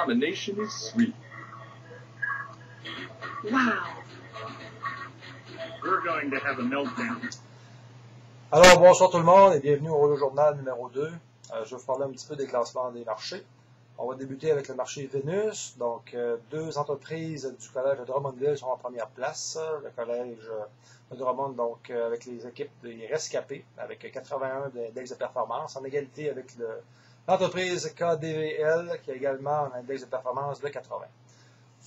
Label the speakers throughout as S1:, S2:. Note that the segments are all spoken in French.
S1: combination is sweet.
S2: Wow.
S3: We're going to have a meltdown.
S4: Alors, bonsoir tout le monde et bienvenue au Royal Journal numéro 2. Je vais vous parler un petit peu des classements des marchés. On va débuter avec le marché Vénus. Donc, deux entreprises du collège de Drummondville sont en première place. Le collège de Drummond, donc, avec les équipes des rescapés, avec 81 d'index de performance, en égalité avec l'entreprise KDVL, qui a également un index de performance de 80.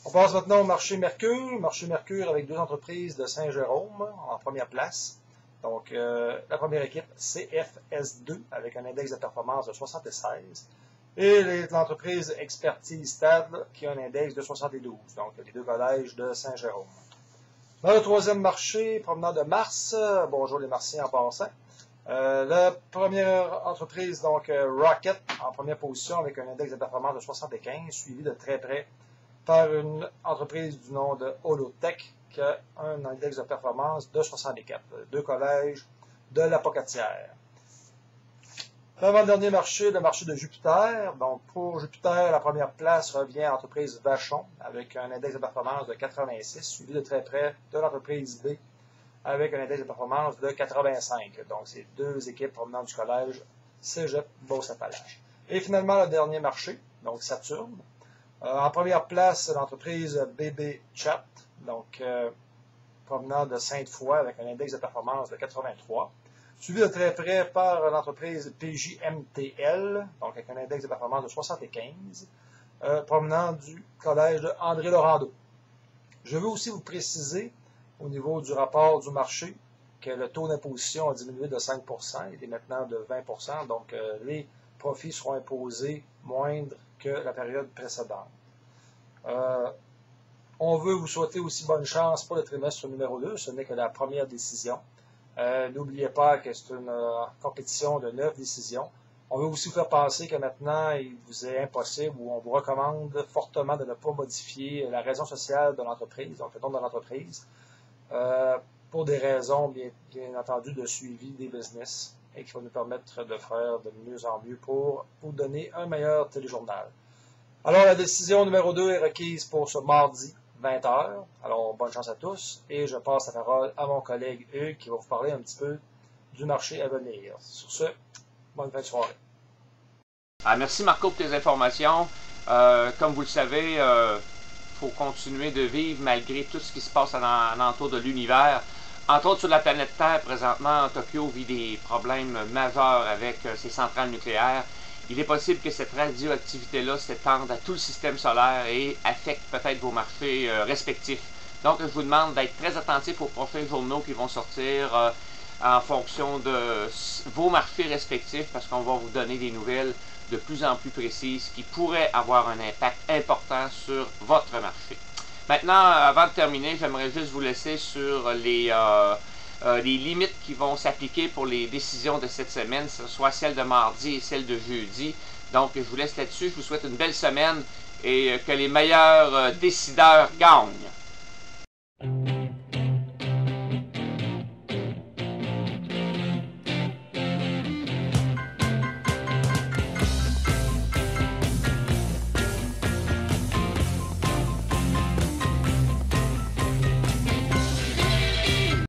S4: On passe maintenant au marché Mercure. Marché Mercure avec deux entreprises de Saint-Jérôme en première place. Donc, la première équipe, CFS2, avec un index de performance de 76. Et l'entreprise Expertise Stade, qui a un index de 72. Donc, les deux collèges de Saint-Jérôme. Dans le troisième marché, promenade de Mars, bonjour les Martiens en passant. La première entreprise, donc Rocket, en première position avec un index de performance de 75, suivi de très près par une entreprise du nom de Holotech, qui a un index de performance de 64. Deux collèges de l'Apocatière. L'avant-dernier marché, le marché de Jupiter. Donc, pour Jupiter, la première place revient à l'entreprise Vachon, avec un index de performance de 86, suivi de très près de l'entreprise B, avec un index de performance de 85. Donc, c'est deux équipes provenant du collège Cégep Beauce-Appalaches. Et finalement, le dernier marché, donc Saturne. En première place, l'entreprise BB Chat, donc provenant de Sainte-Foy, avec un index de performance de 83. Suivi de très près par l'entreprise PJMTL, donc avec un index de performance de 75, provenant du collège de André Laurando. Je veux aussi vous préciser, au niveau du rapport du marché, que le taux d'imposition a diminué de 5 %, il est maintenant de 20 %, donc les profits seront imposés moindres que la période précédente. On veut vous souhaiter aussi bonne chance pour le trimestre numéro 2, ce n'est que la première décision. N'oubliez pas que c'est une compétition de 9 décisions. On veut aussi vous faire penser que maintenant, il vous est impossible ou on vous recommande fortement de ne pas modifier la raison sociale de l'entreprise, donc le nom de l'entreprise, pour des raisons, bien entendu, de suivi des business et qui vont nous permettre de faire de mieux en mieux pour vous donner un meilleur téléjournal. Alors, la décision numéro 2 est requise pour ce mardi, 20h. Alors, bonne chance à tous. Et je passe la parole à mon collègue Hugues qui va vous parler un petit peu du marché à venir. Sur ce, bonne fin de soirée.
S5: Merci Marco pour tes informations. Comme vous le savez, il faut continuer de vivre malgré tout ce qui se passe alentour de l'univers. Entre autres, sur la planète Terre, présentement, Tokyo vit des problèmes majeurs avec ses centrales nucléaires. Il est possible que cette radioactivité-là s'étende à tout le système solaire et affecte peut-être vos marchés respectifs. Donc, je vous demande d'être très attentif aux prochains journaux qui vont sortir en fonction de vos marchés respectifs parce qu'on va vous donner des nouvelles de plus en plus précises qui pourraient avoir un impact important sur votre marché. Maintenant, avant de terminer, j'aimerais juste vous laisser sur les limites qui vont s'appliquer pour les décisions de cette semaine, soit celles de mardi et celles de jeudi. Donc, je vous laisse là-dessus. Je vous souhaite une belle semaine et que les meilleurs décideurs gagnent.